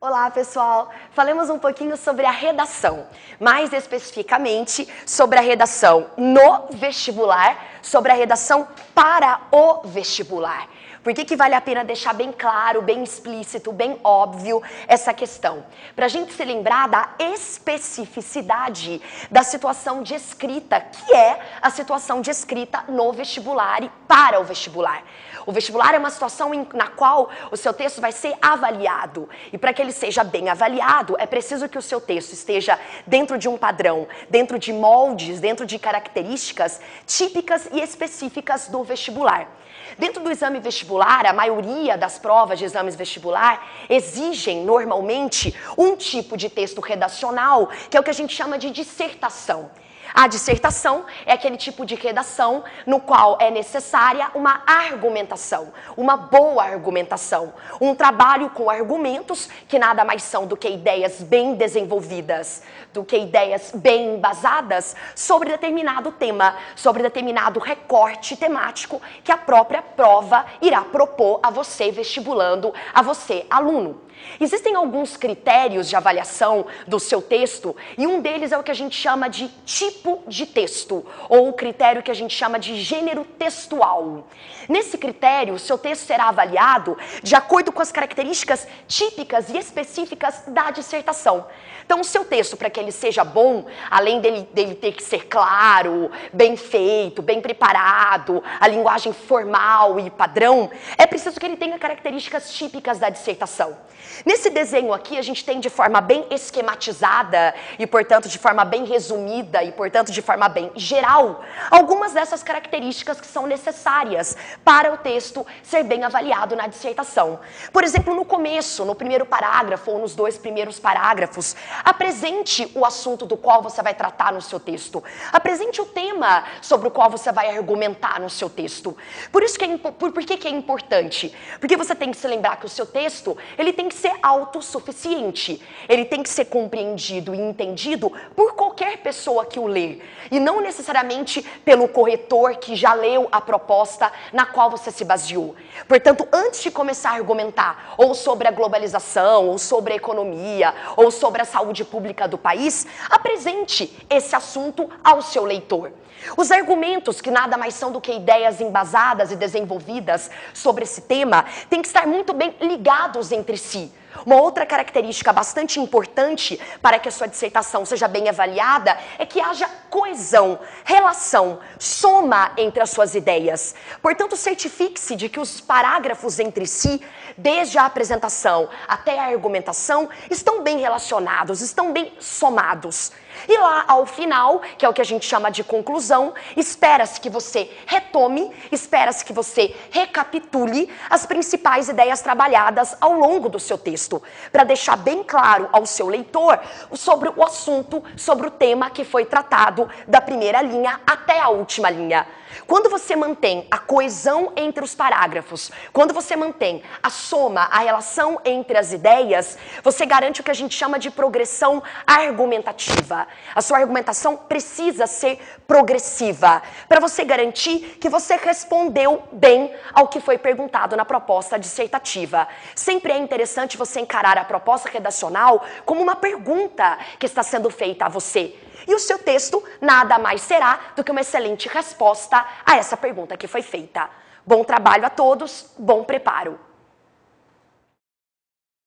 Olá, pessoal! Falemos um pouquinho sobre a redação, mais especificamente sobre a redação no vestibular, sobre a redação para o vestibular. Por que vale a pena deixar bem claro, bem explícito, bem óbvio essa questão? Para a gente se lembrar da especificidade da situação de escrita, que é a situação de escrita no vestibular e para o vestibular. O vestibular é uma situação na qual o seu texto vai ser avaliado. E para que ele seja bem avaliado, é preciso que o seu texto esteja dentro de um padrão, dentro de moldes, dentro de características típicas e específicas do vestibular. Dentro do exame vestibular, a maioria das provas de exames vestibular exigem, normalmente, um tipo de texto redacional, que é o que a gente chama de dissertação. A dissertação é aquele tipo de redação no qual é necessária uma argumentação, uma boa argumentação, um trabalho com argumentos que nada mais são do que ideias bem desenvolvidas, do que ideias bem embasadas sobre determinado tema, sobre determinado recorte temático que a própria prova irá propor a você vestibulando, a você aluno. Existem alguns critérios de avaliação do seu texto e um deles é o que a gente chama de tipo de texto, ou o critério que a gente chama de gênero textual. Nesse critério, o seu texto será avaliado de acordo com as características típicas e específicas da dissertação. Então, o seu texto, para que ele seja bom, além dele ter que ser claro, bem feito, bem preparado, a linguagem formal e padrão, é preciso que ele tenha características típicas da dissertação. Nesse desenho aqui, a gente tem de forma bem esquematizada e, portanto, de forma bem resumida e, portanto, de forma bem geral, algumas dessas características que são necessárias para o texto ser bem avaliado na dissertação. Por exemplo, no começo, no primeiro parágrafo ou nos dois primeiros parágrafos, apresente o assunto do qual você vai tratar no seu texto. Apresente o tema sobre o qual você vai argumentar no seu texto. Por isso que por que é importante? Porque você tem que se lembrar que o seu texto, ele tem que ser autossuficiente. Ele tem que ser compreendido e entendido por qualquer pessoa que o lê. E não necessariamente pelo corretor que já leu a proposta na qual você se baseou. Portanto, antes de começar a argumentar ou sobre a globalização, ou sobre a economia, ou sobre a saúde pública do país, apresente esse assunto ao seu leitor. Os argumentos, que nada mais são do que ideias embasadas e desenvolvidas sobre esse tema, têm que estar muito bem ligados entre si. Uma outra característica bastante importante para que a sua dissertação seja bem avaliada é que haja coesão, relação, soma entre as suas ideias. Portanto, certifique-se de que os parágrafos entre si, desde a apresentação até a argumentação, estão bem relacionados, estão bem somados. E lá ao final, que é o que a gente chama de conclusão, espera-se que você retome, espera-se que você recapitule as principais ideias trabalhadas ao longo do seu texto, para deixar bem claro ao seu leitor sobre o assunto, sobre o tema que foi tratado da primeira linha até a última linha. Quando você mantém a coesão entre os parágrafos, quando você mantém a soma, a relação entre as ideias, você garante o que a gente chama de progressão argumentativa. A sua argumentação precisa ser progressiva, para você garantir que você respondeu bem ao que foi perguntado na proposta dissertativa. Sempre é interessante você encarar a proposta redacional como uma pergunta que está sendo feita a você. E o seu texto nada mais será do que uma excelente resposta a essa pergunta que foi feita. Bom trabalho a todos, bom preparo!